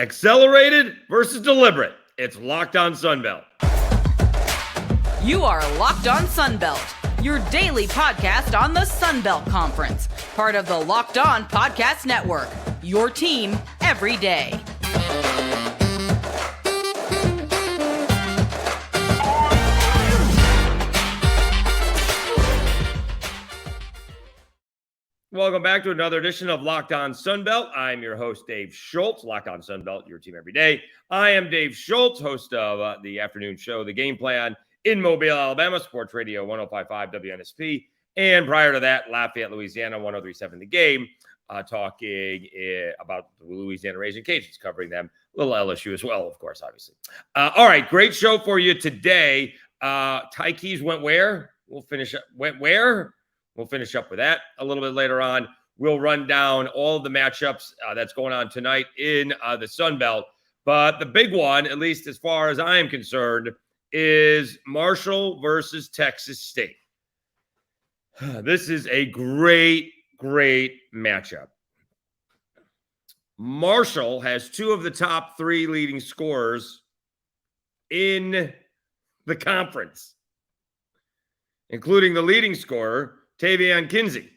Accelerated versus deliberate. It's Locked On Sunbelt. You are Locked On Sunbelt, your daily podcast on the Sunbelt Conference, part of the Locked On Podcast Network, your team every day. Welcome back to another edition of Locked On Sunbelt. I'm your host, Dave Schultz. Locked On Sunbelt, your team every day. I am Dave Schultz, host of the afternoon show, The Game Plan, in Mobile, Alabama, Sports Radio 105.5 WNSP. And prior to that, Lafayette, Louisiana, 103.7 The Game, talking about the Louisiana Raging Cajuns, covering them. A little LSU as well, of course, obviously. All right, great show for you today. Ty Keys went where? We'll finish up. Went where? We'll finish up with that a little bit later on. We'll run down all of the matchups that's going on tonight in the Sun Belt. But the big one, at least as far as I am concerned, is Marshall versus Texas State. This is a great, great matchup. Marshall has two of the top three leading scorers in the conference, including the leading scorer, Tavion Kinsey.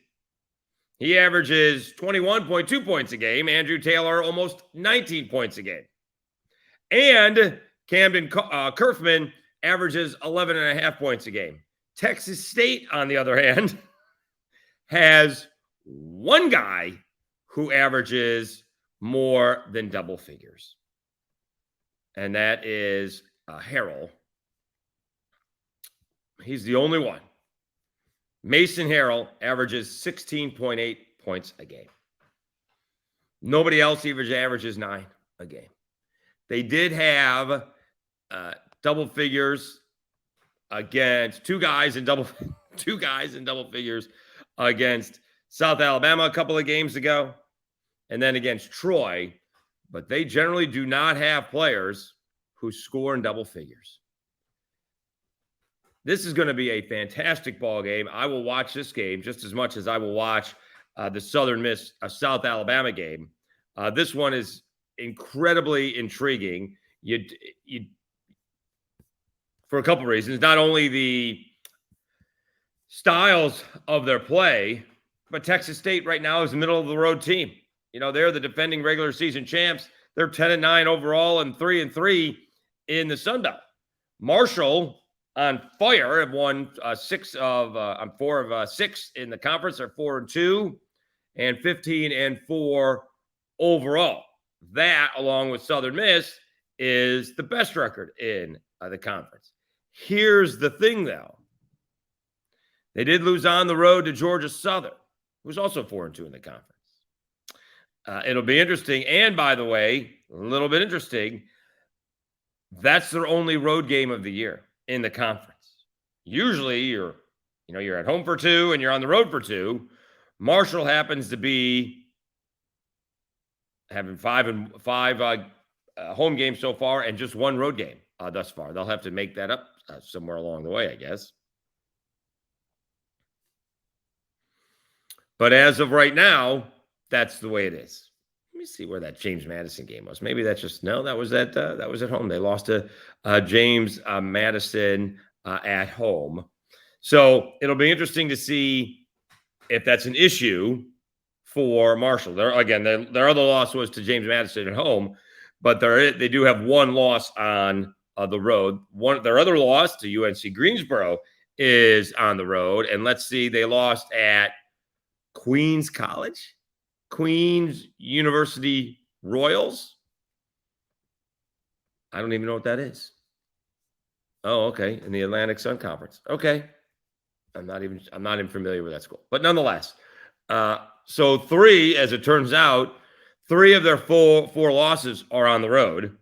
He averages 21.2 points a game. Andrew Taylor, almost 19 points a game. And Camden Kerfman averages 11.5 points a game. Texas State, on the other hand, has one guy who averages more than double figures. And that is Harrell. He's the only one. Mason Harrell averages 16.8 points a game. Nobody else averages 9 a game. They did have double figures against two guys in double figures against South Alabama a couple of games ago, and then against Troy. But they generally do not have players who score in double figures. This is going to be a fantastic ball game. I will watch this game just as much as I will watch the South Alabama game. This one is incredibly intriguing. You for a couple reasons. Not only the styles of their play, but Texas State right now is a middle of the road team. You know, they're the defending regular season champs. They're 10-9 overall and 3-3 in the Sun Belt. Marshall, on fire, have won 4 of 6 in the conference. They're 4-2 and 15-4 overall. That, along with Southern Miss, is the best record in the conference. Here's the thing, though. They did lose on the road to Georgia Southern, who's also 4-2 in the conference. It'll be interesting. And by the way, a little bit interesting, that's their only road game of the year in the conference. Usually you're at home for 2 and you're on the road for 2. Marshall happens to be having 5 home games so far and just 1 road game thus far. They'll have to make that up somewhere along the way, I guess. But as of right now, that's the way it is. Let me see where that James Madison game was. Maybe that's just that was at home. They lost to James Madison at home. So it'll be interesting to see if that's an issue for Marshall. Their other loss was to James Madison at home, but they do have 1 loss on the road. Their other loss to UNC Greensboro is on the road, and let's see, they lost at Queens University Royals. I don't even know what that is. Oh, okay. In the Atlantic Sun Conference. Okay. I'm not even familiar with that school. But nonetheless, so 3, as it turns out, 3 of their 4 losses are on the road.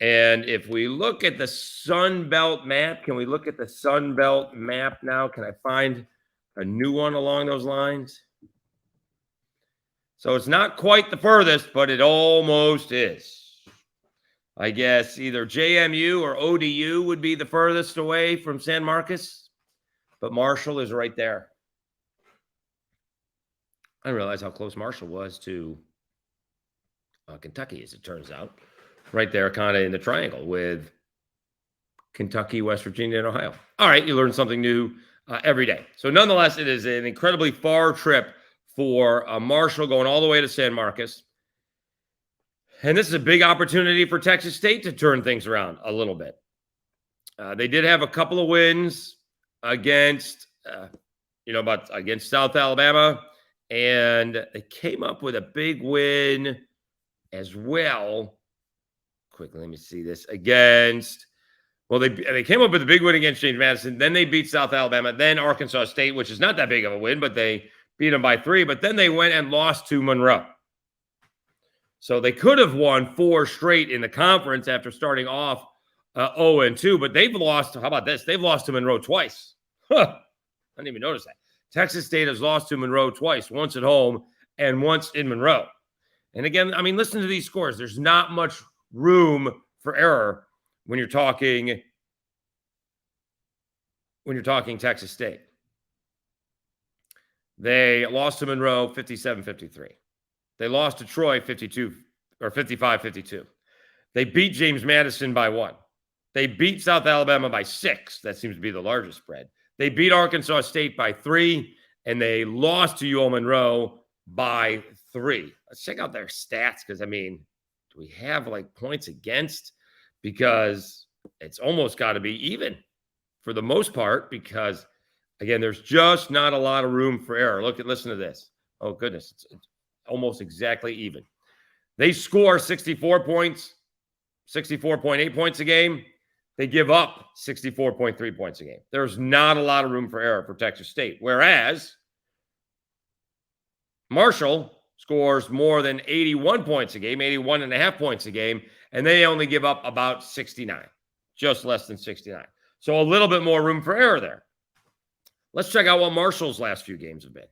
And if we look at the Sun Belt map, can we look at the Sun Belt map now? Can I find a new one along those lines? So it's not quite the furthest, but it almost is. I guess either JMU or ODU would be the furthest away from San Marcos, but Marshall is right there. I didn't realize how close Marshall was to Kentucky, as it turns out, right there kind of in the triangle with Kentucky, West Virginia, and Ohio. All right, you learn something new every day. So nonetheless, it is an incredibly far trip for Marshall going all the way to San Marcos. And this is a big opportunity for Texas State to turn things around a little bit. They did have a couple of wins against, against South Alabama, and they came up with a big win as well. Quickly, let me see this against. Well, they came up with a big win against James Madison. Then they beat South Alabama. Then Arkansas State, which is not that big of a win, but they beat them by 3. But then they went and lost to Monroe. So they could have won 4 straight in the conference after starting off 0-2. But they've lost. How about this? They've lost to Monroe twice. Huh. I didn't even notice that. Texas State has lost to Monroe twice, once at home and once in Monroe. And again, I mean, listen to these scores. There's not much room for error when you're talking Texas State. They lost to Monroe 57-53. They lost to Troy 55-52. They beat James Madison by 1. They beat South Alabama by 6. That seems to be the largest spread. They beat Arkansas State by 3, and they lost to UL Monroe by 3. Let's check out their stats because, I mean, do we have like points against? Because it's almost got to be even for the most part because, again, there's just not a lot of room for error. Listen to this. Oh, goodness. It's almost exactly even. They score 64 points, 64.8 points a game. They give up 64.3 points a game. There's not a lot of room for error for Texas State. Whereas Marshall scores more than 81 points a game, 81.5 points a game, and they only give up about 69, just less than 69. So a little bit more room for error there. Let's check out what Marshall's last few games have been.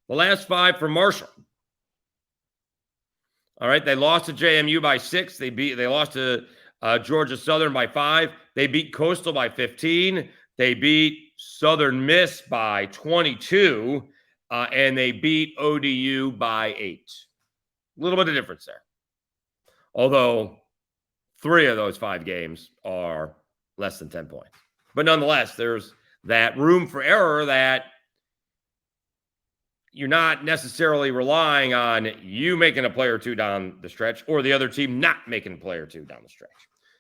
The last 5 for Marshall. All right, they lost to JMU by 6. They lost to Georgia Southern by 5. They beat Coastal by 15. They beat Southern Miss by 22. And they beat ODU by 8. A little bit of difference there. Although 3 of those 5 games are less than 10 points. But nonetheless, there's that room for error that you're not necessarily relying on you making a play or 2 down the stretch or the other team not making a play or 2 down the stretch.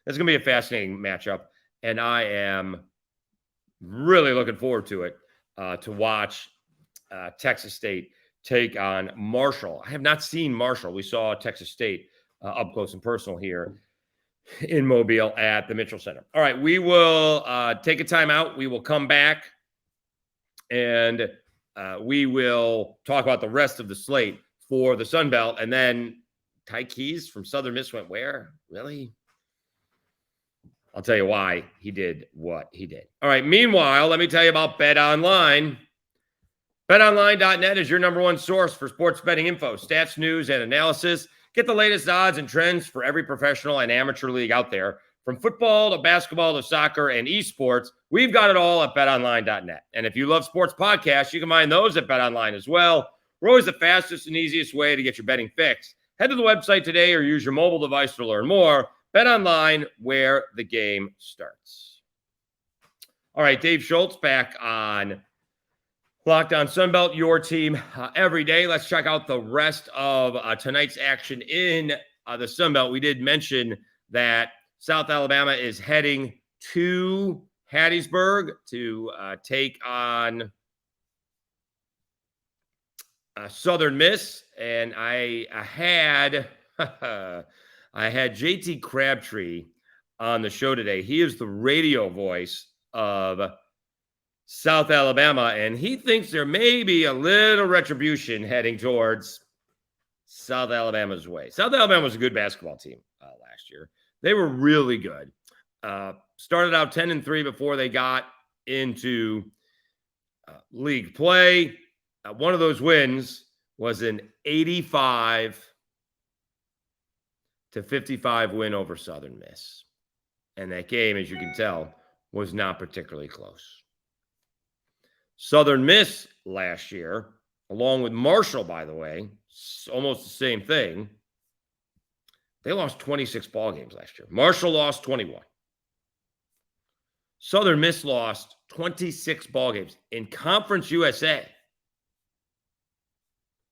It's going to be a fascinating matchup, and I am really looking forward to it to watch Texas State take on Marshall. I have not seen Marshall. We saw Texas State up close and personal here in Mobile at the Mitchell Center. All right, we will take a timeout. We will come back, and we will talk about the rest of the slate for the Sun Belt. And then Ty Keys from Southern Miss went where? Really? I'll tell you why he did what he did. All right, meanwhile, let me tell you about BetOnline. BetOnline.net is your number 1 source for sports betting info, stats, news, and analysis. Get the latest odds and trends for every professional and amateur league out there. From football to basketball to soccer and esports, we've got it all at betonline.net. And if you love sports podcasts, you can find those at BetOnline as well. We're always the fastest and easiest way to get your betting fix. Head to the website today or use your mobile device to learn more. BetOnline, where the game starts. All right, Dave Schultz back on Locked On Sunbelt, your team every day. Let's check out the rest of tonight's action in the Sunbelt. We did mention that South Alabama is heading to Hattiesburg to take on Southern Miss, and I had JT Crabtree on the show today. He is the radio voice of South Alabama, and he thinks there may be a little retribution heading towards South Alabama's way. South Alabama was a good basketball team last year. They were really good. Started out 10-3 before they got into league play. One of those wins was an 85-55 win over Southern Miss. And that game, as you can tell, was not particularly close. Southern Miss last year, along with Marshall, by the way, almost the same thing. They lost 26 ball games last year. Marshall lost 21. Southern Miss lost 26 ball games. In Conference USA,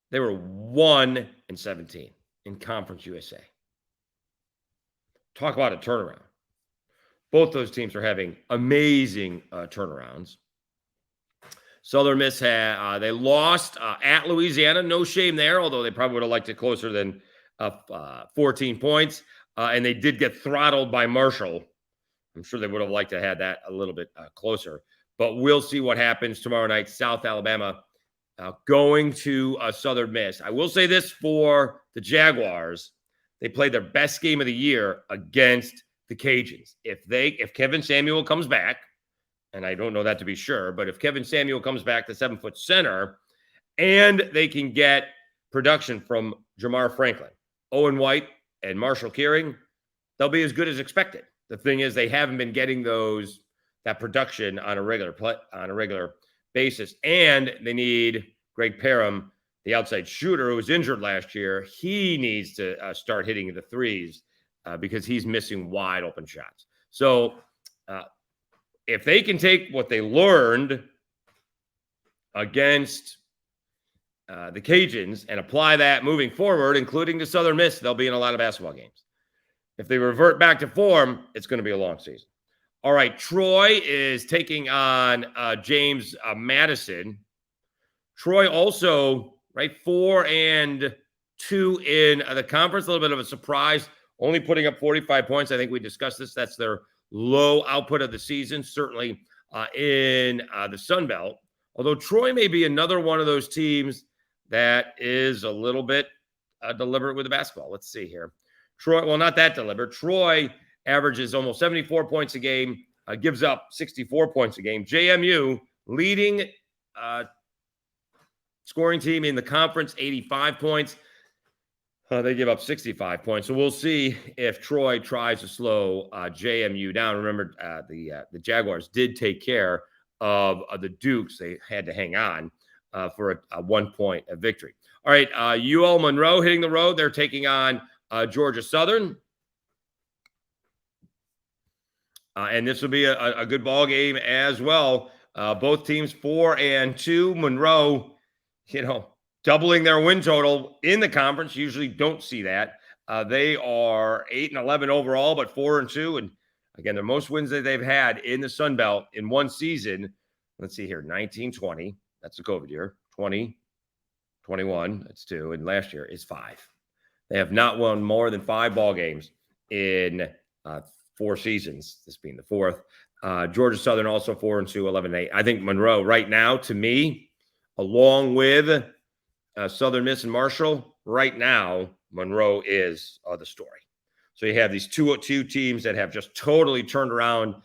they were 1-17 in Conference USA. Talk about a turnaround. Both those teams are having amazing turnarounds. Southern Miss they lost at Louisiana. No shame there, although they probably would have liked it closer than 14 points. And they did get throttled by Marshall. I'm sure they would have liked to have that a little bit closer. But we'll see what happens tomorrow night. South Alabama going to Southern Miss. I will say this for the Jaguars. They played their best game of the year against the Cajuns. If Kevin Samuel comes back, and I don't know that to be sure, but if Kevin Samuel comes back, the 7-foot center, and they can get production from Jamar Franklin, Owen White, and Marshall Kearing, they'll be as good as expected. The thing is, they haven't been getting that production on a regular basis, and they need Greg Parham, the outside shooter who was injured last year. He needs to start hitting the threes because he's missing wide open shots. So if they can take what they learned against the Cajuns and apply that moving forward, including to Southern Miss, they'll be in a lot of basketball games. If they revert back to form, it's going to be a long season. All right, Troy is taking on James Madison. Troy also, right, 4-2 in the conference. A little bit of a surprise, only putting up 45 points. I think we discussed this. That's their low output of the season, certainly in the Sun Belt. Although Troy may be another one of those teams that is a little bit deliberate with the basketball. Let's see here. Troy, well, not that deliberate. Troy averages almost 74 points a game, gives up 64 points a game. JMU, leading scoring team in the conference, 85 points. They give up 65 points. So we'll see if Troy tries to slow JMU down. Remember, the Jaguars did take care of the Dukes. They had to hang on for a 1-point victory. All right, UL Monroe hitting the road. They're taking on Georgia Southern. And this will be a good ball game as well. Both teams 4-2. Monroe, doubling their win total in the conference. Usually don't see that. They are 8-11 overall, but 4-2. And again, the most wins that they've had in the Sun Belt in one season. Let's see here, 19-20. That's the COVID year. 20-21. That's 2. And last year is 5. They have not won more than 5 ball games in 4 seasons, this being the 4th. Georgia Southern also 4-2, 11-8. I think Monroe right now, to me, along with Southern Miss and Marshall, right now, Monroe is the story. So you have these two teams that have just totally turned around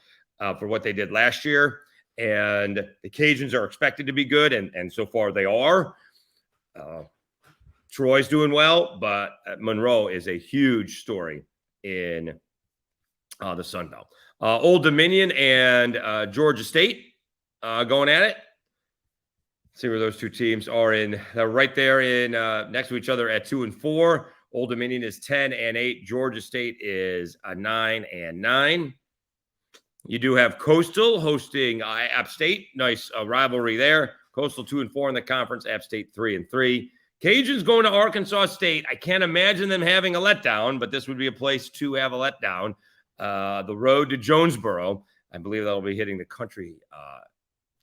for what they did last year. And the Cajuns are expected to be good, and so far they are. Troy's doing well, but Monroe is a huge story in the Sun Belt. Old Dominion and Georgia State going at it. See where those two teams are in. They're right there in next to each other at 2-4. Old Dominion is 10-8. Georgia State is 9-9. You do have Coastal hosting App State. Nice rivalry there. Coastal 2-4 in the conference. App State 3-3. Cajuns going to Arkansas State. I can't imagine them having a letdown, but this would be a place to have a letdown. The road to Jonesboro. I believe that'll be hitting the country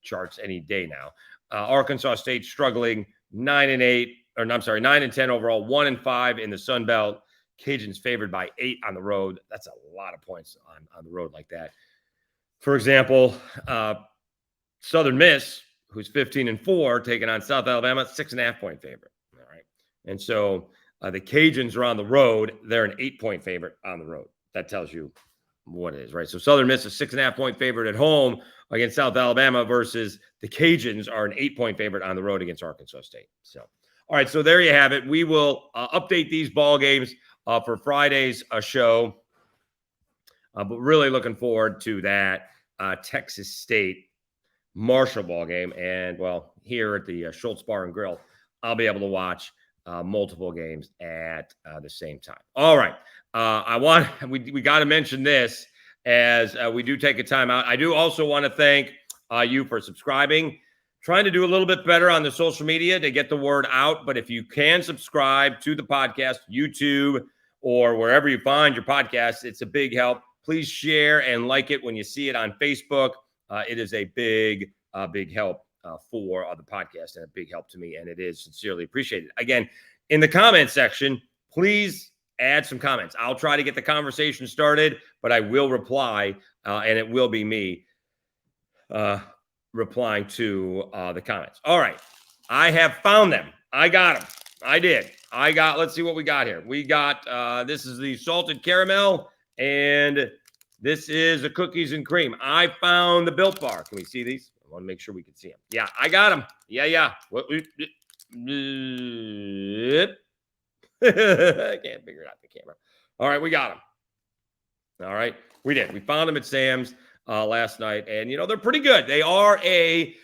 charts any day now. Arkansas State struggling 9-10 overall, 1-5 in the Sun Belt. Cajuns favored by 8 on the road. That's a lot of points on the road like that. For example, Southern Miss, who's 15-4, taking on South Alabama, 6.5-point favorite. All right. And so the Cajuns are on the road. They're an 8-point favorite on the road. That tells you what it is, right? So Southern Miss is 6.5-point favorite at home against South Alabama versus the Cajuns are an 8-point favorite on the road against Arkansas State. So, all right, so there you have it. We will update these ball games for Friday's show, but really looking forward to that Texas State Marshall ball game. And, well, here at the Schultz Bar and Grill, I'll be able to watch multiple games at the same time. All right. we got to mention this as we do take a time out. I do also want to thank you for subscribing. Trying to do a little bit better on the social media to get the word out. But if you can subscribe to the podcast, YouTube, or wherever you find your podcast, it's a big help. Please share and like it when you see it on Facebook. It is a big help for the podcast and a big help to me. And it is sincerely appreciated. Again, in the comment section, please add some comments. I'll try to get the conversation started, but I will reply, and it will be me replying to the comments. All right. I have found them. I got them. I did. Let's see what we got here. We got, this is the salted caramel, and this is the cookies and cream. I found the Built Bar. Can we see these? I want to make sure we can see them. Yeah, I got them. Yeah. I can't figure out the camera. All right, we got them. All right, we did. We found them at Sam's last night, and they're pretty good. They are a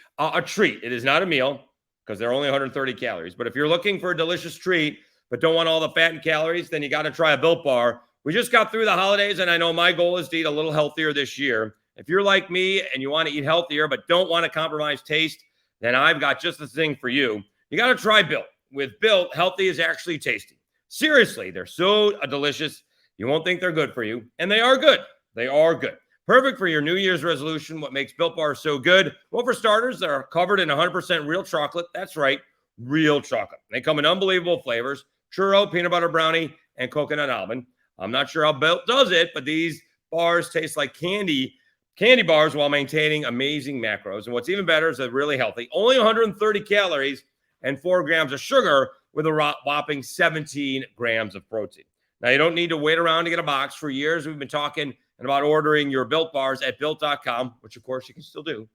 treat. It is not a meal because they're only 130 calories. But if you're looking for a delicious treat but don't want all the fat and calories, then you got to try a Built Bar. We just got through the holidays, and I know my goal is to eat a little healthier this year. If you're like me and you want to eat healthier but don't want to compromise taste, then I've got just the thing for you. You got to try Built. With Built, healthy is actually tasty. Seriously, they're so delicious. You won't think they're good for you, and they are good. They are good. Perfect for your New Year's resolution. What makes Built Bars so good? Well, for starters, they're covered in 100% real chocolate. That's right, real chocolate. They come in unbelievable flavors: churro, peanut butter brownie, and coconut almond. I'm not sure how Built does it, but these bars taste like candy bars while maintaining amazing macros. And what's even better is they're really healthy. Only 130 calories and 4 grams of sugar with a whopping 17 grams of protein. Now, you don't need to wait around to get a box. For years, we've been talking about ordering your Built Bars at Built.com, which, of course, you can still do.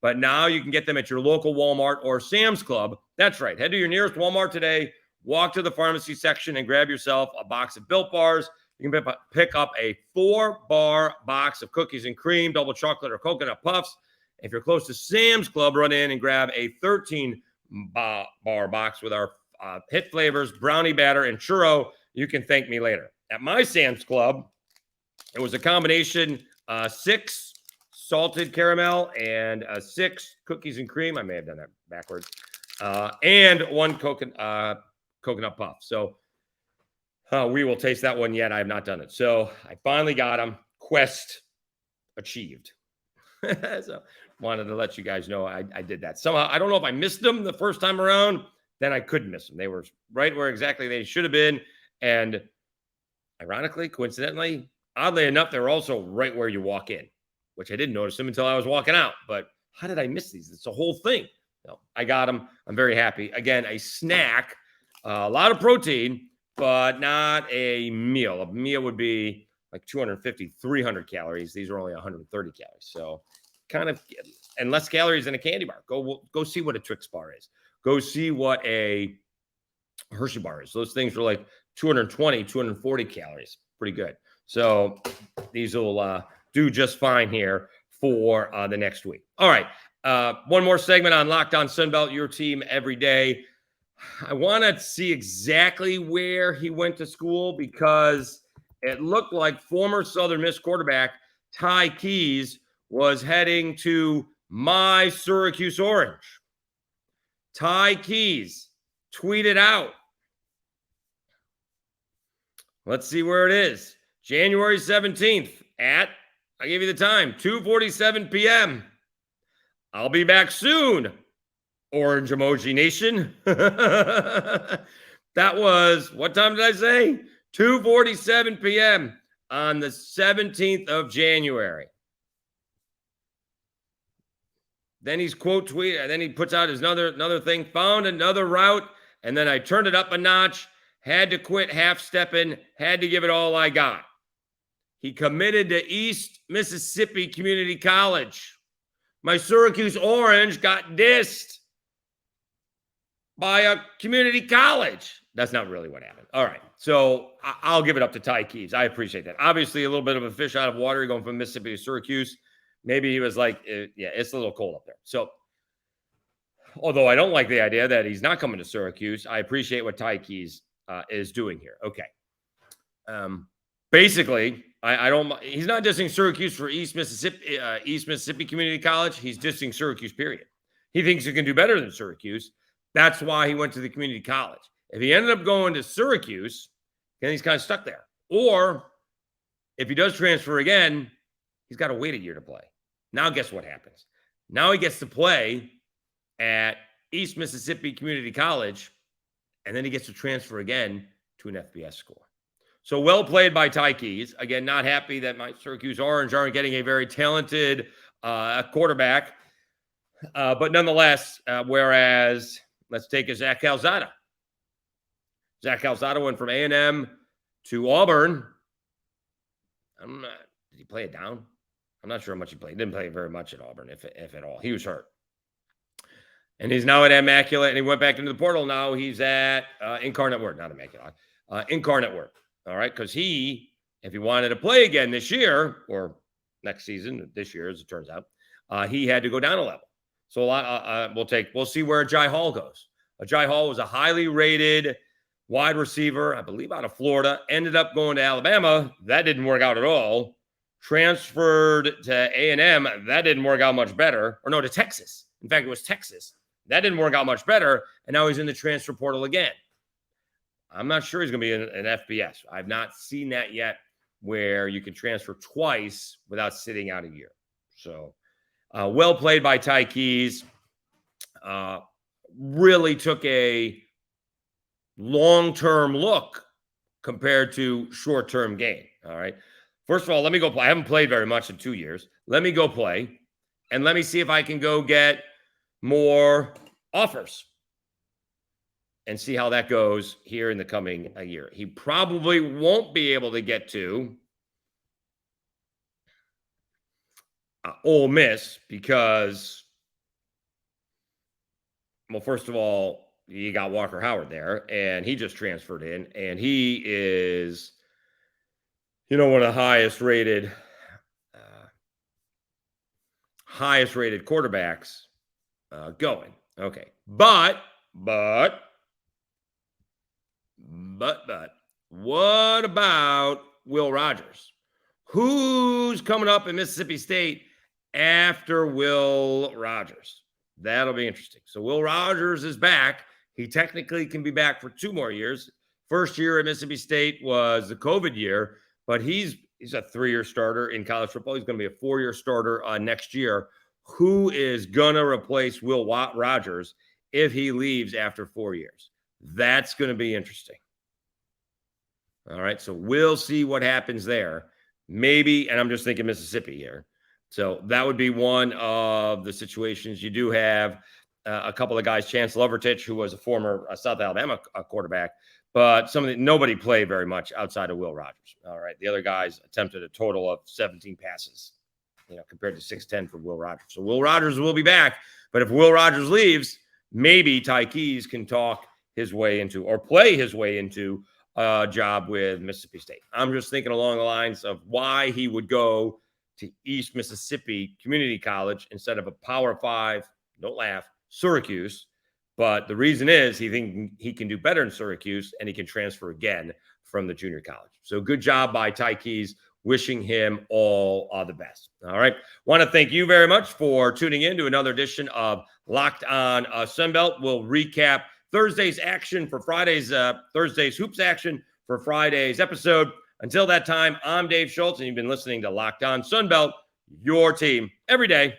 But now you can get them at your local Walmart or Sam's Club. That's right. Head to your nearest Walmart today, walk to the pharmacy section, and grab yourself a box of Built Bars. You can pick up a 4-bar box of cookies and cream, double chocolate, or coconut puffs. If you're close to Sam's Club, run in and grab a 13-bar box with our hit flavors, brownie batter, and churro. You can thank me later. At my Sam's Club, it was a combination 6 salted caramel and 6 cookies and cream. I may have done that backwards. And 1 coconut puff. So we will taste that one yet. I have not done it. So I finally got them. Quest achieved. So wanted to let you guys know I did that. Somehow, I don't know if I missed them the first time around. Then I couldn't miss them. They were right where exactly they should have been. And ironically, coincidentally, oddly enough, they're also right where you walk in, which I didn't notice them until I was walking out. But how did I miss these? It's a whole thing. No, I got them. I'm very happy. Again, a snack, a lot of protein, but not a meal. A meal would be like 250, 300 calories. These are only 130 calories. So kind of, and less calories than a candy bar. Go see what a Twix bar is. Go see what a Hershey bar is. Those things are like 220, 240 calories. Pretty good. So these will do just fine here for the next week. All right. One more segment on Locked On Sunbelt, your team every day. I want to see exactly where he went to school because it looked like former Southern Miss quarterback Ty Keys was heading to my Syracuse Orange. Ty Keys tweeted out. Let's see where it is. January 17th at, I gave you the time, 2:47 p.m. I'll be back soon, Orange Emoji Nation. That was, what time did I say? 2:47 p.m. on the 17th of January. Then he's quote tweet, and then he puts out his another thing, found another route, and then I turned it up a notch, had to quit half-stepping, had to give it all I got. He committed to East Mississippi Community College. My Syracuse Orange got dissed by a community college. That's not really what happened. All right. So I'll give it up to Ty Keys. I appreciate that. Obviously, a little bit of a fish out of water going from Mississippi to Syracuse. Maybe he was like, yeah, it's a little cold up there. So although I don't like the idea that he's not coming to Syracuse, I appreciate what Ty Keys is doing here. Okay. basically, I don't. He's not dissing Syracuse for East Mississippi Community College. He's dissing Syracuse. Period. He thinks he can do better than Syracuse. That's why he went to the community college. If he ended up going to Syracuse, then he's kind of stuck there. Or if he does transfer again, he's got to wait a year to play. Now, guess what happens? Now he gets to play at East Mississippi Community College, and then he gets to transfer again to an FBS school. So well played by Ty Keys. Again, not happy that my Syracuse Orange aren't getting a very talented quarterback. But nonetheless, whereas let's take a Zach Calzada. Zach Calzada went from A&M to Auburn. Did he play it down? I'm not sure how much he played. He didn't play very much at Auburn, if at all. He was hurt. And he's now at Immaculate, and he went back into the portal. Now he's at Incarnate Word, not Immaculate. Incarnate Word. All right, because if he wanted to play again this year or next season, this year as it turns out, he had to go down a level. So we'll see where Ajay Hall goes. Ajay Hall was a highly rated wide receiver, I believe, out of Florida. Ended up going to Alabama. That didn't work out at all. Transferred to A&M. That didn't work out much better. Or no, to Texas. In fact, it was Texas. That didn't work out much better. And now he's in the transfer portal again. I'm not sure he's going to be an FBS. I've not seen that yet where you can transfer twice without sitting out a year. So well played by Ty Keys. Really took a long-term look compared to short-term gain. All right. First of all, let me go play. I haven't played very much in 2 years. Let me go play, and let me see if I can go get more offers and see how that goes here in the coming year. He probably won't be able to get to Ole Miss because, well, first of all, you got Walker Howard there, and he just transferred in, and he is, one of the highest rated quarterbacks going. Okay. But what about Will Rogers? Who's coming up in Mississippi State after Will Rogers? That'll be interesting. So Will Rogers is back. He technically can be back for 2 more years. First year at Mississippi State was the COVID year, but he's a 3-year starter in college football. He's going to be a 4-year starter next year. Who is going to replace Will Rogers if he leaves after 4 years? That's going to be interesting. All right, so we'll see what happens there. Maybe, and I'm just thinking Mississippi here. So that would be one of the situations. You do have a couple of guys, Chance Lovertich, who was a former South Alabama quarterback, but nobody played very much outside of Will Rogers. All right, the other guys attempted a total of 17 passes, compared to 6'10" for Will Rogers. So Will Rogers will be back, but if Will Rogers leaves, maybe Ty Keys can talk his way into or play his way into a job with Mississippi State. I'm just thinking along the lines of why he would go to East Mississippi Community College instead of a Power 5, don't laugh, Syracuse. But the reason is he thinks he can do better in Syracuse and he can transfer again from the junior college. So good job by Ty Keys. Wishing him all the best. All right. Want to thank you very much for tuning in to another edition of Locked On Sunbelt. We'll recap Thursday's action for Friday's Thursday's hoops action for Friday's episode. Until that time, I'm Dave Schultz, and you've been listening to Locked On Sunbelt, your team every day.